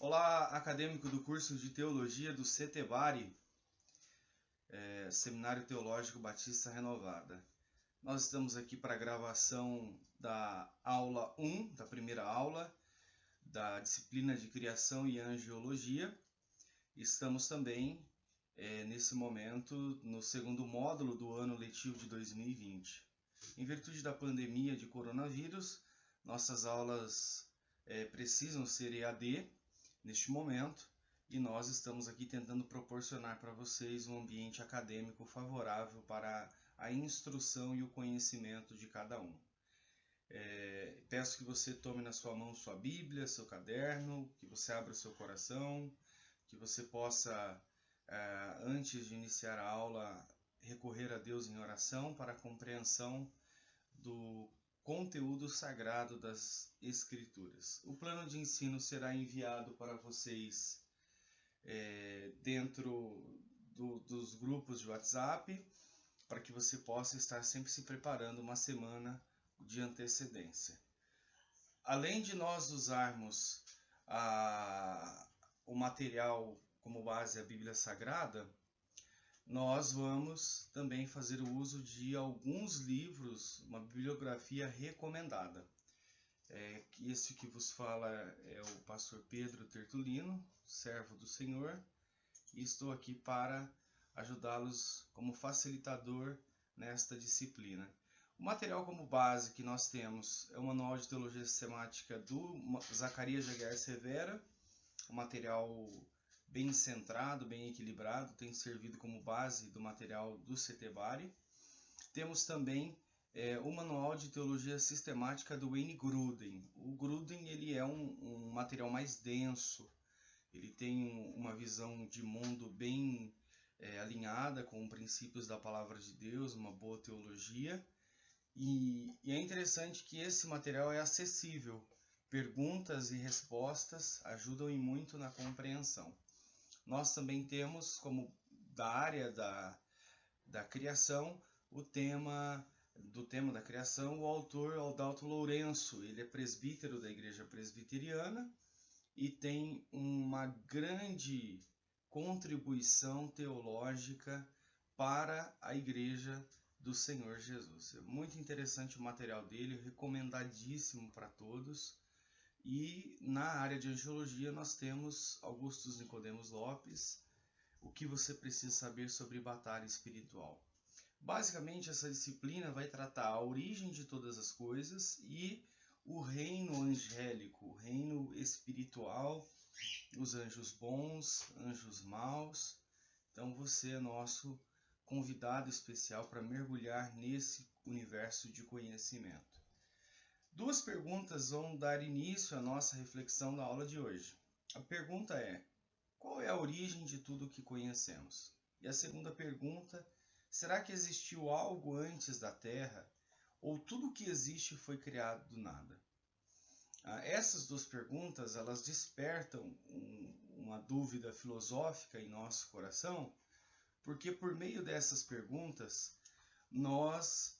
Olá, acadêmico do curso de Teologia do CETEBARI, Seminário Teológico Batista Renovada. Nós estamos aqui para a gravação da aula 1, da primeira aula, da disciplina de Criação e Angiologia. Estamos também, nesse momento, no segundo módulo do ano letivo de 2020. Em virtude da pandemia de coronavírus, nossas aulas precisam ser EAD, neste momento, e nós estamos aqui tentando proporcionar para vocês um ambiente acadêmico favorável para a instrução e o conhecimento de cada um. Peço que você tome na sua mão sua Bíblia, seu caderno, que você abra o seu coração, que você possa, antes de iniciar a aula, recorrer a Deus em oração para a compreensão do conteúdo sagrado das Escrituras. O plano de ensino será enviado para vocês dentro dos grupos de WhatsApp, para que você possa estar sempre se preparando uma semana de antecedência. Além de nós usarmos o material como base a Bíblia Sagrada, nós vamos também fazer o uso de alguns livros, uma bibliografia recomendada. Esse que vos fala é o pastor Pedro Tertulino, servo do Senhor, e estou aqui para ajudá-los como facilitador nesta disciplina. O material como base que nós temos é o Manual de Teologia Sistemática do Zacarias Jaguiar Severa, um material bem centrado, bem equilibrado, tem servido como base do material do CETEBARI. Temos também o Manual de Teologia Sistemática do Wayne Grudem. O Grudem ele é um material mais denso, ele tem uma visão de mundo bem alinhada com princípios da Palavra de Deus, uma boa teologia. E é interessante que esse material é acessível. Perguntas e respostas ajudam e muito na compreensão. Nós também temos, como da área da criação, do tema da criação, o autor Adalto Lourenço. Ele é presbítero da Igreja Presbiteriana e tem uma grande contribuição teológica para a Igreja do Senhor Jesus. É muito interessante o material dele, recomendadíssimo para todos. E na área de angiologia nós temos Augustus Nicodemos Lopes, O que você precisa saber sobre batalha espiritual. Basicamente essa disciplina vai tratar a origem de todas as coisas e o reino angélico, o reino espiritual, os anjos bons, anjos maus. Então você é nosso convidado especial para mergulhar nesse universo de conhecimento. Duas perguntas vão dar início à nossa reflexão na aula de hoje. A pergunta é: qual é a origem de tudo o que conhecemos? E a segunda pergunta: será que existiu algo antes da Terra? Ou tudo o que existe foi criado do nada? Essas duas perguntas elas despertam uma dúvida filosófica em nosso coração, porque por meio dessas perguntas nós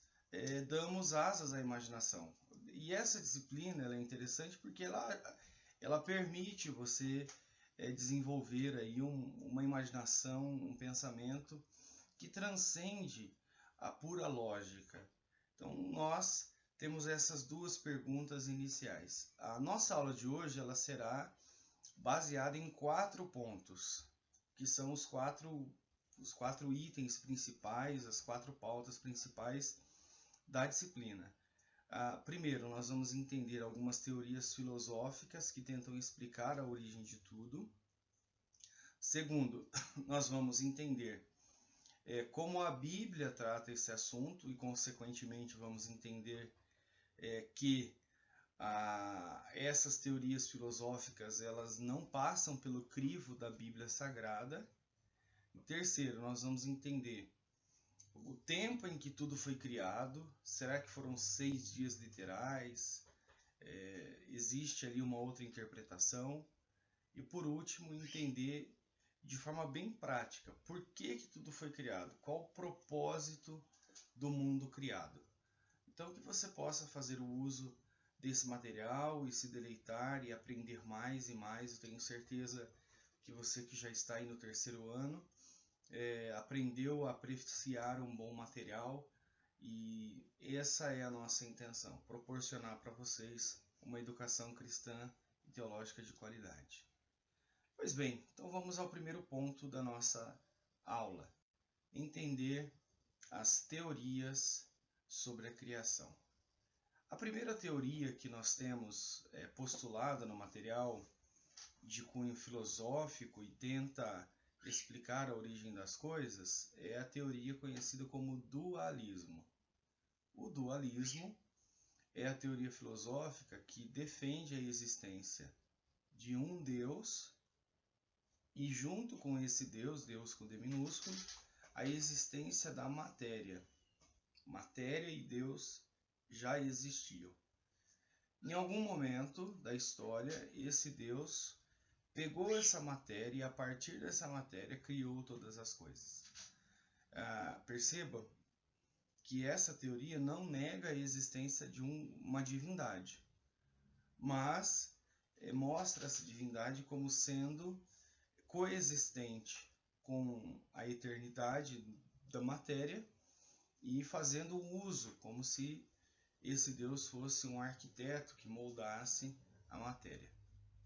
damos asas à imaginação. E essa disciplina ela é interessante porque ela permite você desenvolver aí uma imaginação, um pensamento que transcende a pura lógica. Então nós temos essas duas perguntas iniciais. A nossa aula de hoje ela será baseada em 4 pontos, que são os quatro itens principais, as 4 pautas principais da disciplina. Primeiro, nós vamos entender algumas teorias filosóficas que tentam explicar a origem de tudo. Segundo, nós vamos entender como a Bíblia trata esse assunto e, consequentemente, vamos entender que essas teorias filosóficas elas não passam pelo crivo da Bíblia Sagrada. Terceiro, nós vamos entender o tempo em que tudo foi criado. Será que foram 6 dias literais? Existe ali uma outra interpretação? E por último, entender de forma bem prática por que tudo foi criado, qual o propósito do mundo criado. Então que você possa fazer o uso desse material e se deleitar e aprender mais e mais. Eu tenho certeza que você que já está aí no terceiro ano aprendeu a apreciar um bom material, e essa é a nossa intenção, proporcionar para vocês uma educação cristã e teológica de qualidade. Pois bem, então vamos ao primeiro ponto da nossa aula: entender as teorias sobre a criação. A primeira teoria que nós temos postulada no material, de cunho filosófico e tenta explicar a origem das coisas, é a teoria conhecida como dualismo. O dualismo é a teoria filosófica que defende a existência de um Deus e, junto com esse Deus, Deus com D minúsculo, a existência da matéria. Matéria e Deus já existiam. Em algum momento da história, esse Deus pegou essa matéria e, a partir dessa matéria, criou todas as coisas. Perceba que essa teoria não nega a existência de uma divindade, mas mostra essa divindade como sendo coexistente com a eternidade da matéria e fazendo uso, como se esse Deus fosse um arquiteto que moldasse a matéria.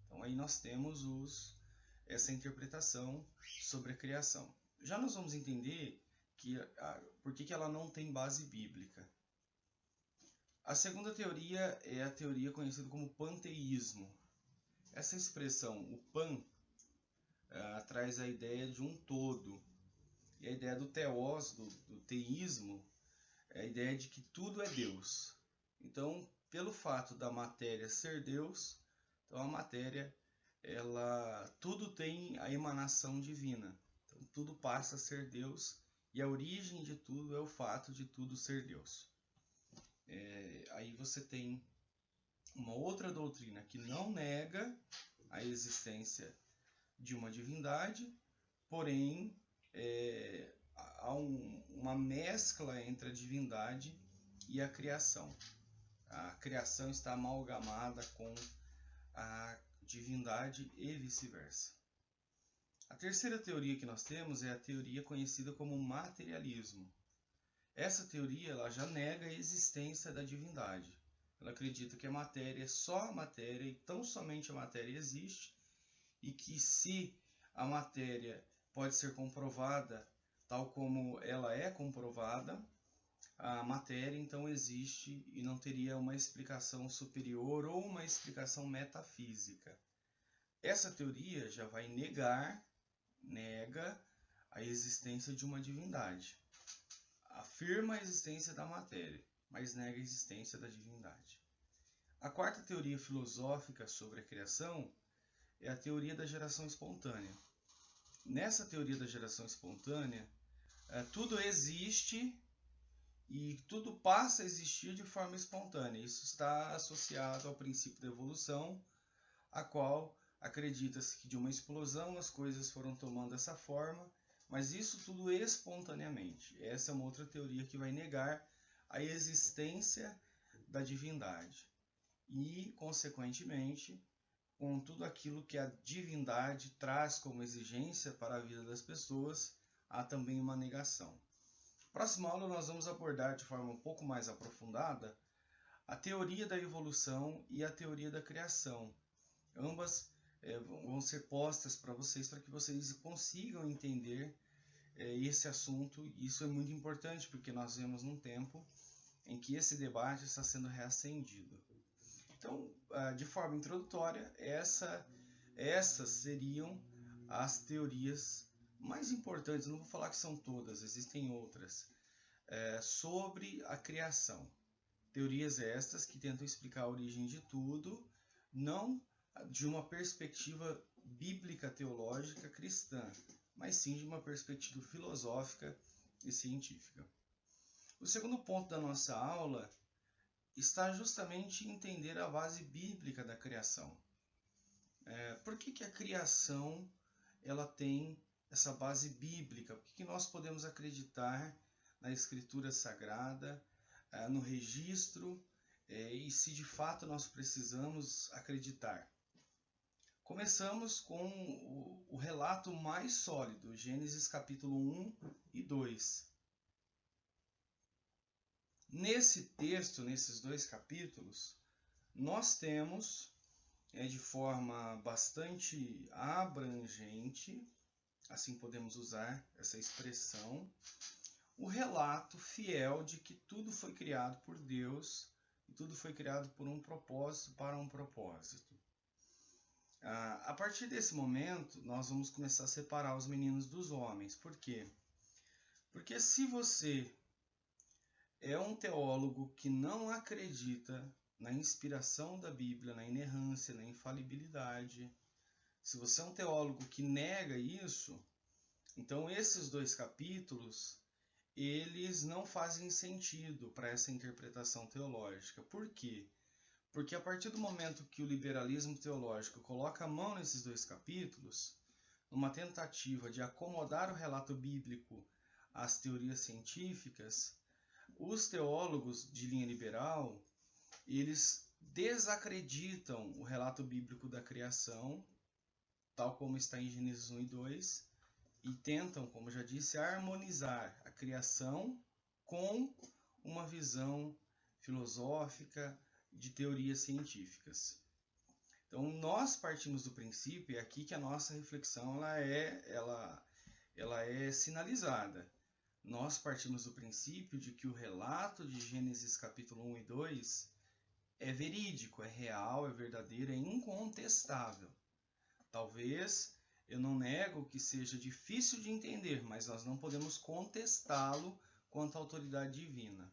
Então aí nós temos essa interpretação sobre a criação. Já nós vamos entender por que ela não tem base bíblica. A segunda teoria é a teoria conhecida como panteísmo. Essa expressão, o pan, traz a ideia de um todo. E a ideia do teós, do teísmo, é a ideia de que tudo é Deus. Então, pelo fato da matéria ser Deus, então a matéria, tudo tem a emanação divina. Então, tudo passa a ser Deus, e a origem de tudo é o fato de tudo ser Deus. Aí você tem uma outra doutrina que não nega a existência de uma divindade, porém há uma mescla entre a divindade e a criação. A criação está amalgamada com a divindade e vice-versa. A terceira teoria que nós temos é a teoria conhecida como materialismo. Essa teoria ela já nega a existência da divindade. Ela acredita que a matéria é só a matéria e tão somente a matéria existe, e que se a matéria pode ser comprovada tal como ela é comprovada, a matéria então existe e não teria uma explicação superior ou uma explicação metafísica. Essa teoria já vai nega a existência de uma divindade. Afirma a existência da matéria, mas nega a existência da divindade. A quarta teoria filosófica sobre a criação é a teoria da geração espontânea. Nessa teoria da geração espontânea, tudo existe e tudo passa a existir de forma espontânea. Isso está associado ao princípio da evolução, a qual acredita-se que de uma explosão as coisas foram tomando essa forma, mas isso tudo espontaneamente. Essa é uma outra teoria que vai negar a existência da divindade. E, consequentemente, com tudo aquilo que a divindade traz como exigência para a vida das pessoas, há também uma negação. Próxima aula nós vamos abordar de forma um pouco mais aprofundada a teoria da evolução e a teoria da criação. Ambas vão ser postas para que vocês consigam entender esse assunto. Isso é muito importante porque nós vemos num tempo em que esse debate está sendo reacendido. Então, de forma introdutória, essas seriam as teorias mais importantes. Não vou falar que são todas, existem outras, sobre a criação. Teorias estas que tentam explicar a origem de tudo, não de uma perspectiva bíblica teológica cristã, mas sim de uma perspectiva filosófica e científica. O segundo ponto da nossa aula está justamente em entender a base bíblica da criação. Por que a criação ela tem essa base bíblica? Por que nós podemos acreditar na Escritura Sagrada, no registro e se de fato nós precisamos acreditar. Começamos com o relato mais sólido, Gênesis capítulo 1 e 2. Nesse texto, nesses dois capítulos, nós temos, de forma bastante abrangente, assim podemos usar essa expressão, o relato fiel de que tudo foi criado por Deus e tudo foi criado por um propósito, para um propósito. A partir desse momento, nós vamos começar a separar os meninos dos homens. Por quê? Porque se você é um teólogo que não acredita na inspiração da Bíblia, na inerrância, na infalibilidade, se você é um teólogo que nega isso, então esses dois capítulos, eles não fazem sentido para essa interpretação teológica. Por quê? Porque a partir do momento que o liberalismo teológico coloca a mão nesses dois capítulos, numa tentativa de acomodar o relato bíblico às teorias científicas, os teólogos de linha liberal, eles desacreditam o relato bíblico da criação, tal como está em Gênesis 1 e 2, e tentam, como já disse, harmonizar a criação com uma visão filosófica de teorias científicas. Então, nós partimos do princípio, e é aqui que a nossa reflexão ela é sinalizada. Nós partimos do princípio de que o relato de Gênesis capítulo 1 e 2 é verídico, é real, é verdadeiro, é incontestável. Talvez eu não nego que seja difícil de entender, mas nós não podemos contestá-lo quanto à autoridade divina.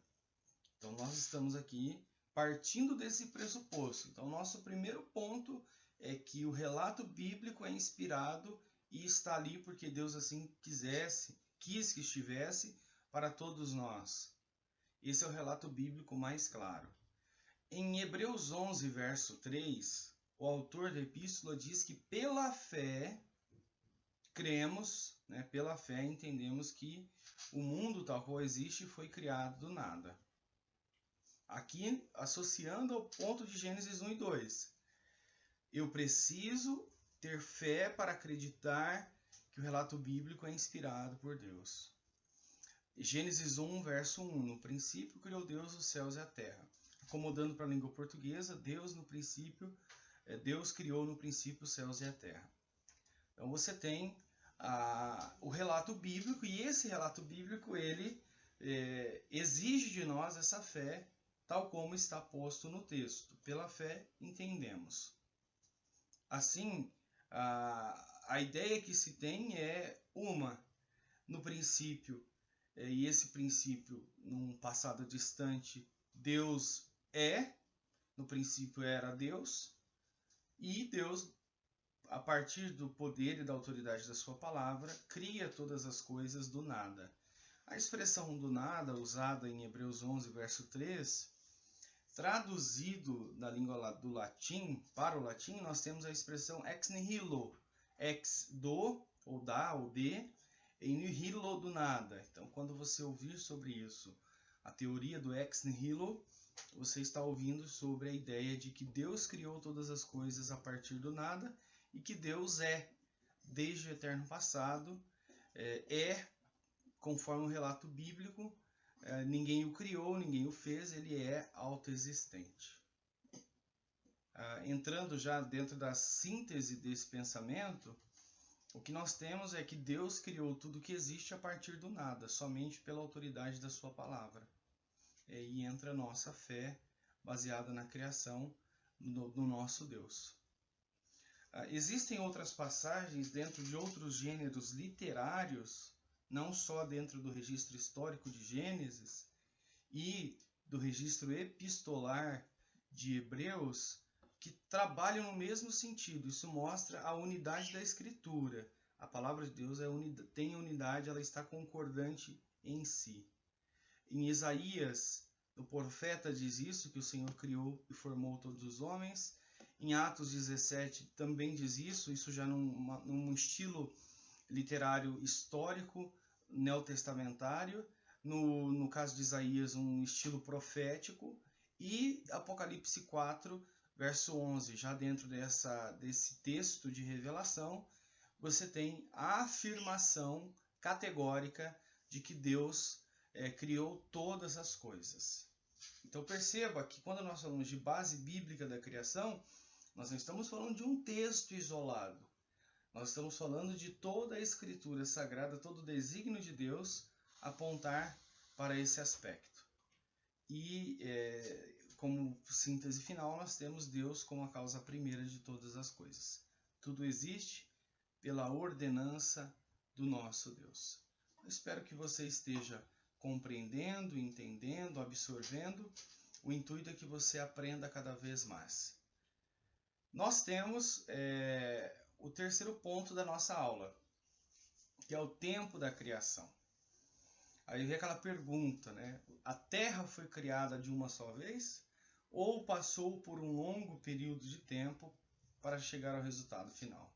Então, nós estamos aqui partindo desse pressuposto. Então, nosso primeiro ponto é que o relato bíblico é inspirado e está ali porque Deus assim quis que estivesse para todos nós. Esse é o relato bíblico mais claro. Em Hebreus 11, verso 3, o autor da epístola diz que pela fé cremos, pela fé entendemos que o mundo tal qual existe foi criado do nada. Aqui, associando ao ponto de Gênesis 1 e 2. Eu preciso ter fé para acreditar que o relato bíblico é inspirado por Deus. Gênesis 1, verso 1. No princípio criou Deus os céus e a terra. Acomodando para a língua portuguesa, Deus criou no princípio os céus e a terra. Então você tem o relato bíblico, e esse relato bíblico ele exige de nós essa fé, tal como está posto no texto. Pela fé entendemos. Assim, a ideia que se tem é uma, no princípio, e esse princípio, num passado distante, Deus no princípio era Deus, e Deus, a partir do poder e da autoridade da sua palavra, cria todas as coisas do nada. A expressão do nada, usada em Hebreus 11, verso 3, traduzido da língua do latim para o latim, nós temos a expressão ex nihilo, ex do, ou da, ou de, e nihilo do nada. Então, quando você ouvir sobre isso, a teoria do ex nihilo, você está ouvindo sobre a ideia de que Deus criou todas as coisas a partir do nada e que Deus desde o eterno passado, conforme o relato bíblico, ninguém o criou, ninguém o fez, ele é autoexistente. Entrando já dentro da síntese desse pensamento, o que nós temos é que Deus criou tudo que existe a partir do nada, somente pela autoridade da sua palavra. E entra a nossa fé baseada na criação do nosso Deus. Existem outras passagens dentro de outros gêneros literários, não só dentro do registro histórico de Gênesis e do registro epistolar de Hebreus, que trabalham no mesmo sentido. Isso mostra a unidade da Escritura. A palavra de Deus tem unidade, ela está concordante em si. Em Isaías, o profeta diz isso, que o Senhor criou e formou todos os homens. Em Atos 17 também diz isso já num estilo literário histórico, neotestamentário. No caso de Isaías, um estilo profético. E Apocalipse 4, verso 11, já dentro desse texto de revelação, você tem a afirmação categórica de que Deus criou todas as coisas. Então perceba que quando nós falamos de base bíblica da criação, nós não estamos falando de um texto isolado. Nós estamos falando de toda a escritura sagrada, todo o desígnio de Deus apontar para esse aspecto. E como síntese final, nós temos Deus como a causa primeira de todas as coisas. Tudo existe pela ordenança do nosso Deus. Eu espero que você esteja compreendendo, entendendo, absorvendo. O intuito é que você aprenda cada vez mais. Nós temos o terceiro ponto da nossa aula, que é o tempo da criação. Aí vem aquela pergunta, né? A Terra foi criada de uma só vez ou passou por um longo período de tempo para chegar ao resultado final?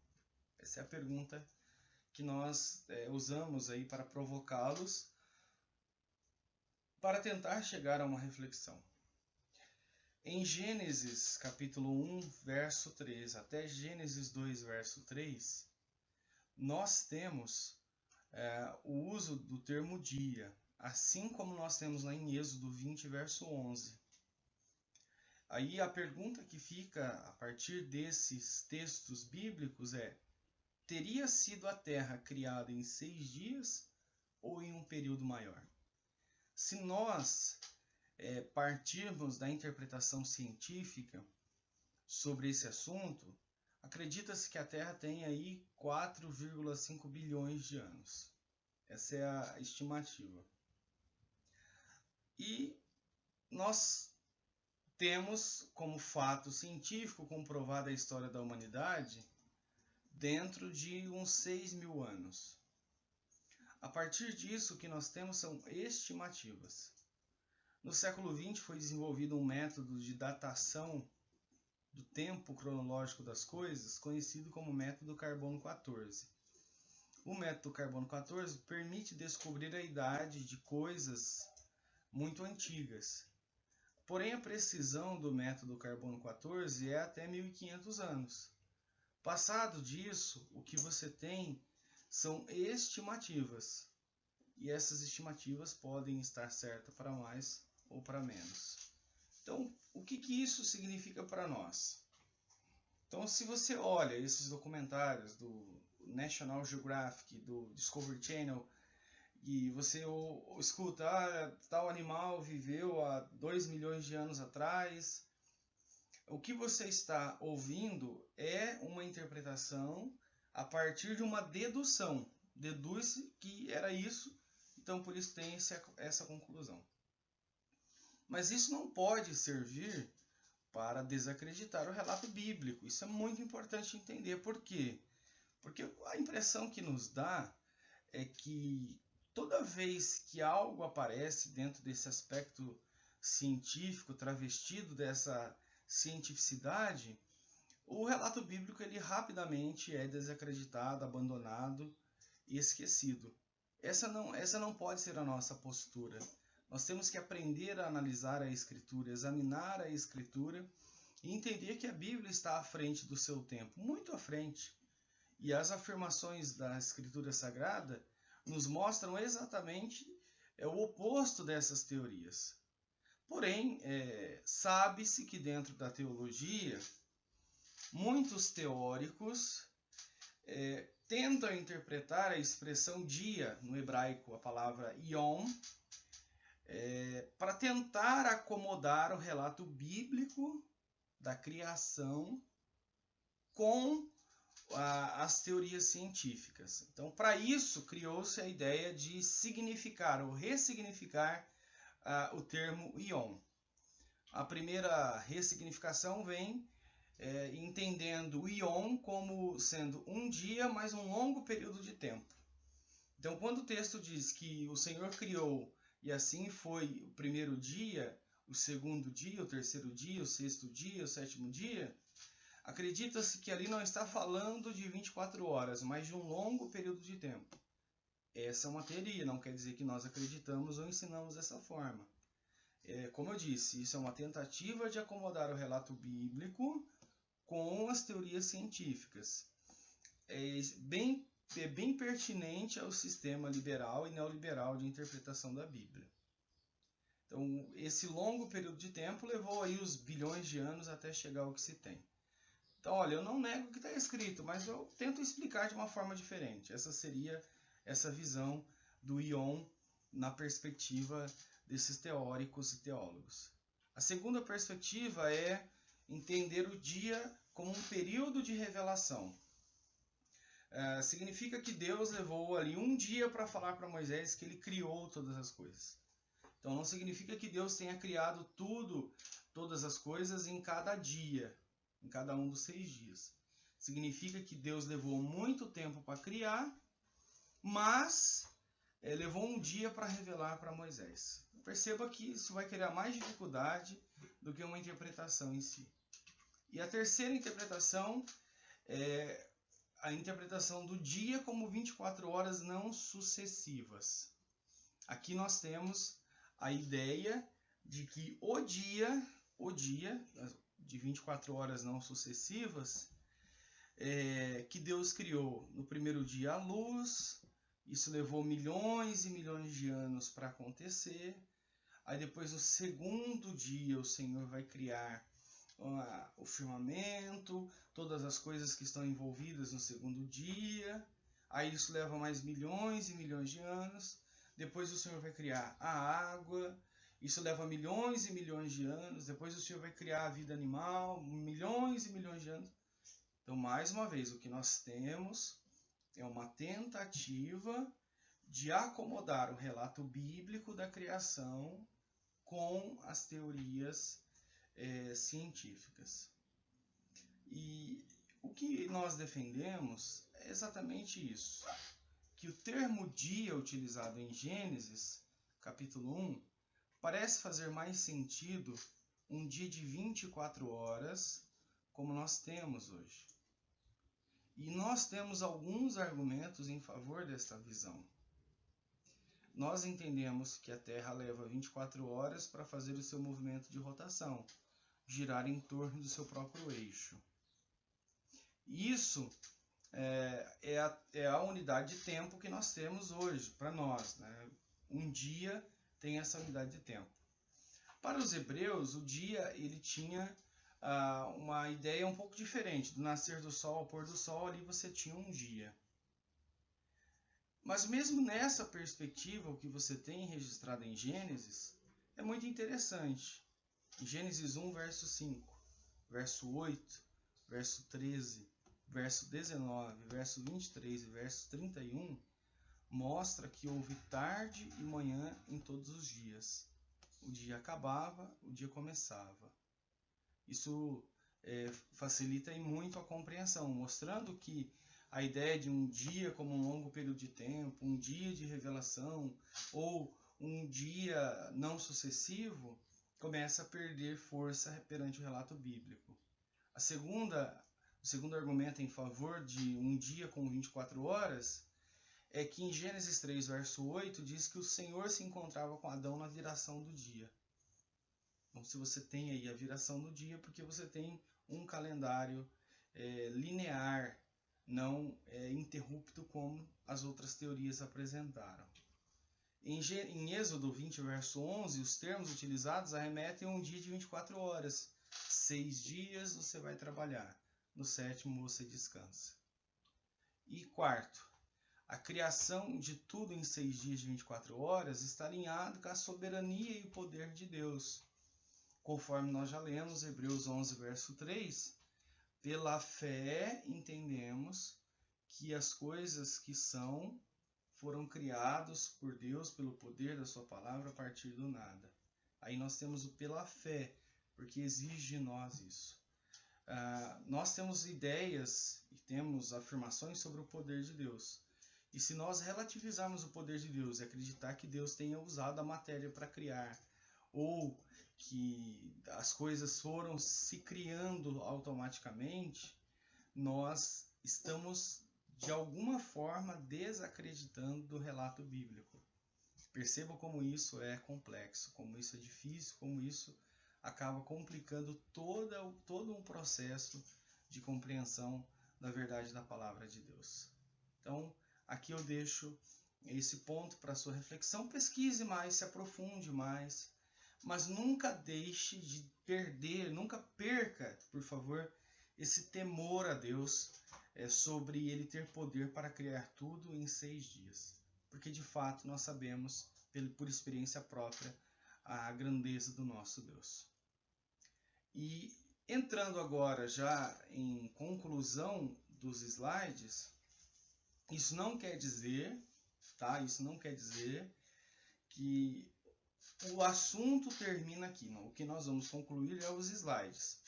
Essa é a pergunta que nós usamos aí para provocá-los, para tentar chegar a uma reflexão. Em Gênesis capítulo 1, verso 3, até Gênesis 2, verso 3, nós temos o uso do termo dia, assim como nós temos lá em Êxodo 20, verso 11. Aí a pergunta que fica a partir desses textos bíblicos é: teria sido a Terra criada em 6 dias ou em um período maior? Se nós partirmos da interpretação científica sobre esse assunto, acredita-se que a Terra tem aí 4,5 bilhões de anos. Essa é a estimativa. E nós temos como fato científico comprovado a história da humanidade dentro de uns 6.000 anos. A partir disso, o que nós temos são estimativas. No século XX foi desenvolvido um método de datação do tempo cronológico das coisas, conhecido como método carbono 14. O método carbono 14 permite descobrir a idade de coisas muito antigas. Porém, a precisão do método carbono 14 é até 1500 anos. Passado disso, o que você tem são estimativas. E essas estimativas podem estar certas para mais ou para menos. Então, o que isso significa para nós? Então, se você olha esses documentários do National Geographic, do Discovery Channel, e você escuta, tal animal viveu há 2 milhões de anos atrás, o que você está ouvindo é uma interpretação a partir de uma dedução. Deduz-se que era isso, então por isso tem essa conclusão. Mas isso não pode servir para desacreditar o relato bíblico. Isso é muito importante entender. Por quê? Porque a impressão que nos dá é que toda vez que algo aparece dentro desse aspecto científico, travestido dessa cientificidade, o relato bíblico ele rapidamente é desacreditado, abandonado e esquecido. Essa não pode ser a nossa postura. Nós temos que aprender a analisar a Escritura, examinar a Escritura e entender que a Bíblia está à frente do seu tempo, muito à frente. E as afirmações da Escritura Sagrada nos mostram exatamente o oposto dessas teorias. Porém, sabe-se que dentro da teologia, muitos teóricos tentam interpretar a expressão dia, no hebraico a palavra yom, para tentar acomodar o relato bíblico da criação com as teorias científicas. Então, para isso, criou-se a ideia de significar ou ressignificar o termo Yom. A primeira ressignificação vem entendendo o Yom como sendo um dia mais um longo período de tempo. Então, quando o texto diz que o Senhor criou e assim foi o primeiro dia, o segundo dia, o terceiro dia, o sexto dia, o sétimo dia, acredita-se que ali não está falando de 24 horas, mas de um longo período de tempo. Essa é uma teoria, não quer dizer que nós acreditamos ou ensinamos dessa forma. Como eu disse, isso é uma tentativa de acomodar o relato bíblico com as teorias científicas. É bem pertinente ao sistema liberal e neoliberal de interpretação da Bíblia. Então, esse longo período de tempo levou aí os bilhões de anos até chegar ao que se tem. Então, olha, eu não nego o que está escrito, mas eu tento explicar de uma forma diferente. Essa seria essa visão do Ion na perspectiva desses teóricos e teólogos. A segunda perspectiva é entender o dia como um período de revelação. Significa que Deus levou ali um dia para falar para Moisés que ele criou todas as coisas. Então não significa que Deus tenha criado todas as coisas em cada dia, em cada um dos 6 dias. Significa que Deus levou muito tempo para criar, mas levou um dia para revelar para Moisés. Perceba que isso vai criar mais dificuldade do que uma interpretação em si. E a terceira interpretação é a interpretação do dia como 24 horas não sucessivas. Aqui nós temos a ideia de que o dia de 24 horas não sucessivas, que Deus criou no primeiro dia a luz, isso levou milhões e milhões de anos para acontecer. Aí depois no segundo dia o Senhor vai criar o firmamento, todas as coisas que estão envolvidas no segundo dia. Aí isso leva mais milhões e milhões de anos. Depois o Senhor vai criar a água, isso leva milhões e milhões de anos. Depois o Senhor vai criar a vida animal, milhões e milhões de anos. Então, mais uma vez, o que nós temos é uma tentativa de acomodar o relato bíblico da criação com as teorias científicas. E o que nós defendemos é exatamente isso. Que o termo dia utilizado em Gênesis, capítulo 1, parece fazer mais sentido um dia de 24 horas, como nós temos hoje. E nós temos alguns argumentos em favor desta visão. Nós entendemos que a Terra leva 24 horas para fazer o seu movimento de rotação, girar em torno do seu próprio eixo. Isso é a unidade de tempo que nós temos hoje, para nós, né? Um dia tem essa unidade de tempo. Para os hebreus, o dia ele tinha uma ideia um pouco diferente. Do nascer do sol ao pôr do sol, ali você tinha um dia. Mas mesmo nessa perspectiva, o que você tem registrado em Gênesis é muito interessante. Em Gênesis 1, verso 5, verso 8, verso 13, verso 19, verso 23 e verso 31, mostra que houve tarde e manhã em todos os dias. O dia acabava, o dia começava. Isso facilita muito a compreensão, mostrando que a ideia de um dia como um longo período de tempo, um dia de revelação ou um dia não sucessivo, começa a perder força perante o relato bíblico. O segundo argumento em favor de um dia com 24 horas é que em Gênesis 3, verso 8, diz que o Senhor se encontrava com Adão na viração do dia. Então, se você tem aí a viração do dia, porque você tem um calendário linear, não interrupto como as outras teorias apresentaram. Em Êxodo 20, verso 11, os termos utilizados arremetem a um dia de 24 horas. 6 dias você vai trabalhar, no 7º você descansa. E quarto, a criação de tudo em 6 dias de 24 horas está alinhado com a soberania e o poder de Deus. Conforme nós já lemos, Hebreus 11, verso 3, pela fé entendemos que as coisas que são foram criados por Deus pelo poder da sua palavra a partir do nada. Aí nós temos o pela fé, porque exige de nós isso. Nós temos ideias e temos afirmações sobre o poder de Deus. E se nós relativizarmos o poder de Deus e acreditar que Deus tenha usado a matéria para criar, ou que as coisas foram se criando automaticamente, nós estamos de alguma forma desacreditando do relato bíblico. Perceba como isso é complexo, como isso é difícil, como isso acaba complicando todo um processo de compreensão da verdade da palavra de Deus. Então, aqui eu deixo esse ponto para sua reflexão. Pesquise mais, se aprofunde mais, mas nunca deixe de perder, nunca perca, por favor, esse temor a Deus sobre Ele ter poder para criar tudo em 6 dias. Porque de fato nós sabemos, por experiência própria, a grandeza do nosso Deus. E entrando agora já em conclusão dos slides, isso não quer dizer, tá? Isso não quer dizer que o assunto termina aqui. Não. O que nós vamos concluir é os slides.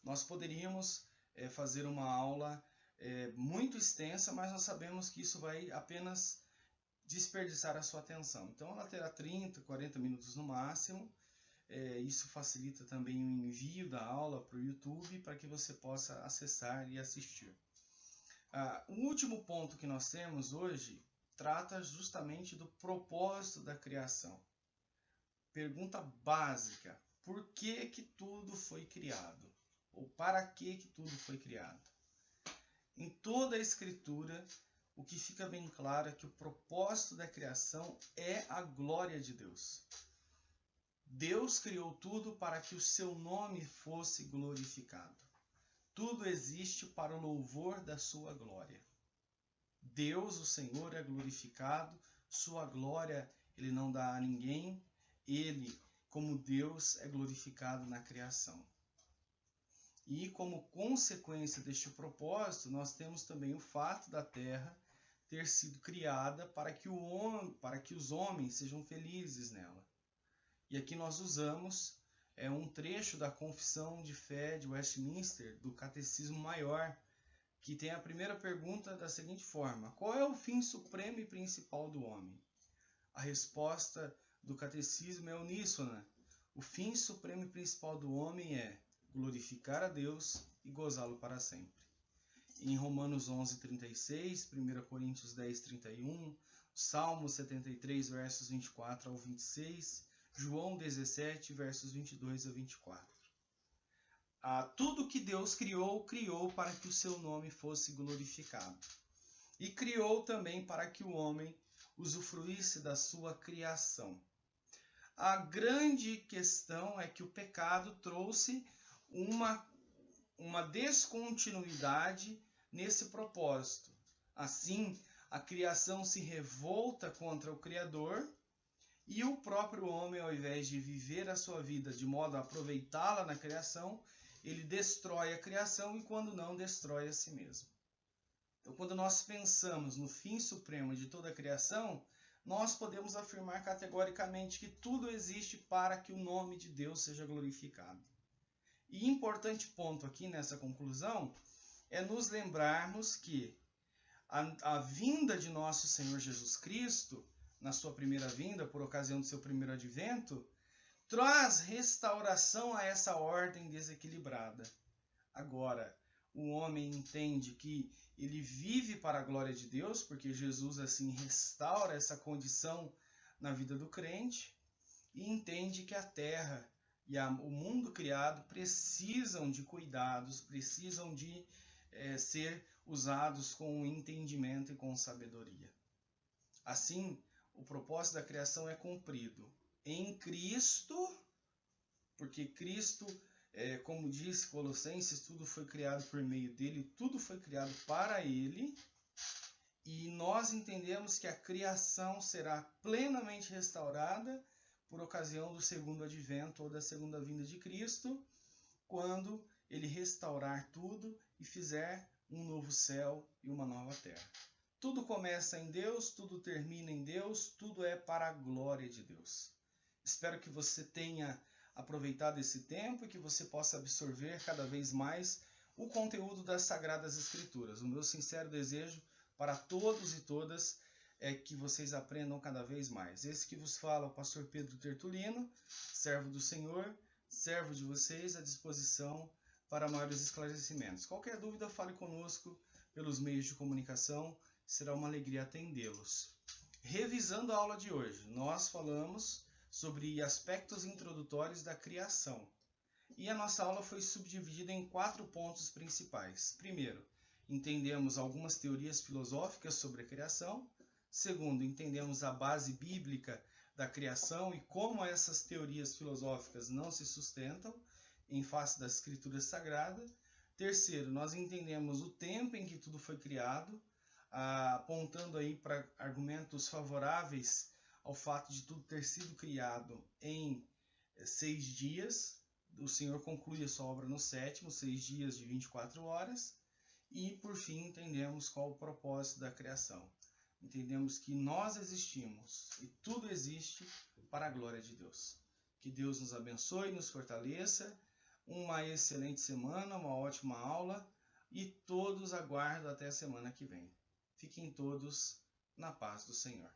Nós poderíamos fazer uma aula muito extensa, mas nós sabemos que isso vai apenas desperdiçar a sua atenção. Então ela terá 30, 40 minutos no máximo. Isso facilita também o envio da aula para o YouTube para que você possa acessar e assistir. O último ponto que nós temos hoje trata justamente do propósito da criação. Pergunta básica: por que tudo foi criado? Ou para que tudo foi criado? Em toda a Escritura, o que fica bem claro é que o propósito da criação é a glória de Deus. Deus criou tudo para que o seu nome fosse glorificado. Tudo existe para o louvor da sua glória. Deus, o Senhor, é glorificado, sua glória Ele não dá a ninguém, Ele, como Deus, é glorificado na criação. E como consequência deste propósito, nós temos também o fato da terra ter sido criada para que os homens sejam felizes nela. E aqui nós usamos um trecho da Confissão de Fé de Westminster, do Catecismo Maior, que tem a primeira pergunta da seguinte forma: qual é o fim supremo e principal do homem? A resposta do Catecismo é uníssona. O fim supremo e principal do homem é glorificar a Deus e gozá-lo para sempre. Em Romanos 11:36, 1 Coríntios 10:31, Salmo 73, versos 24 ao 26, João 17, versos 22 a 24. Tudo que Deus criou para que o seu nome fosse glorificado. E criou também para que o homem usufruísse da sua criação. A grande questão é que o pecado trouxe uma descontinuidade nesse propósito. Assim, a criação se revolta contra o Criador e o próprio homem, ao invés de viver a sua vida de modo a aproveitá-la na criação, ele destrói a criação e, quando não, destrói a si mesmo. Então, quando nós pensamos no fim supremo de toda a criação, nós podemos afirmar categoricamente que tudo existe para que o nome de Deus seja glorificado. E importante ponto aqui nessa conclusão é nos lembrarmos que a vinda de nosso Senhor Jesus Cristo, na sua primeira vinda, por ocasião do seu primeiro advento, traz restauração a essa ordem desequilibrada. Agora, o homem entende que ele vive para a glória de Deus, porque Jesus assim restaura essa condição na vida do crente, e entende que a terra e o mundo criado precisam de cuidados, precisam de ser usados com entendimento e com sabedoria. Assim, o propósito da criação é cumprido em Cristo, porque Cristo, como disse Colossenses, tudo foi criado por meio dele, tudo foi criado para ele, e nós entendemos que a criação será plenamente restaurada por ocasião do segundo advento ou da segunda vinda de Cristo, quando ele restaurar tudo e fizer um novo céu e uma nova terra. Tudo começa em Deus, tudo termina em Deus, tudo é para a glória de Deus. Espero que você tenha aproveitado esse tempo e que você possa absorver cada vez mais o conteúdo das Sagradas Escrituras. O meu sincero desejo para todos e todas é que vocês aprendam cada vez mais. Esse que vos fala é o pastor Pedro Tertulino, servo do Senhor, servo de vocês, à disposição para maiores esclarecimentos. Qualquer dúvida, fale conosco pelos meios de comunicação, será uma alegria atendê-los. Revisando a aula de hoje, nós falamos sobre aspectos introdutórios da criação. E a nossa aula foi subdividida em 4 pontos principais. Primeiro, entendemos algumas teorias filosóficas sobre a criação. Segundo, entendemos a base bíblica da criação e como essas teorias filosóficas não se sustentam em face da Escritura Sagrada. Terceiro, nós entendemos o tempo em que tudo foi criado, apontando aí para argumentos favoráveis ao fato de tudo ter sido criado em 6 dias. O Senhor conclui a sua obra no sétimo, 6 dias de 24 horas. E, por fim, entendemos qual o propósito da criação. Entendemos que nós existimos e tudo existe para a glória de Deus. Que Deus nos abençoe, nos fortaleça. Uma excelente semana, uma ótima aula e todos aguardam até a semana que vem. Fiquem todos na paz do Senhor.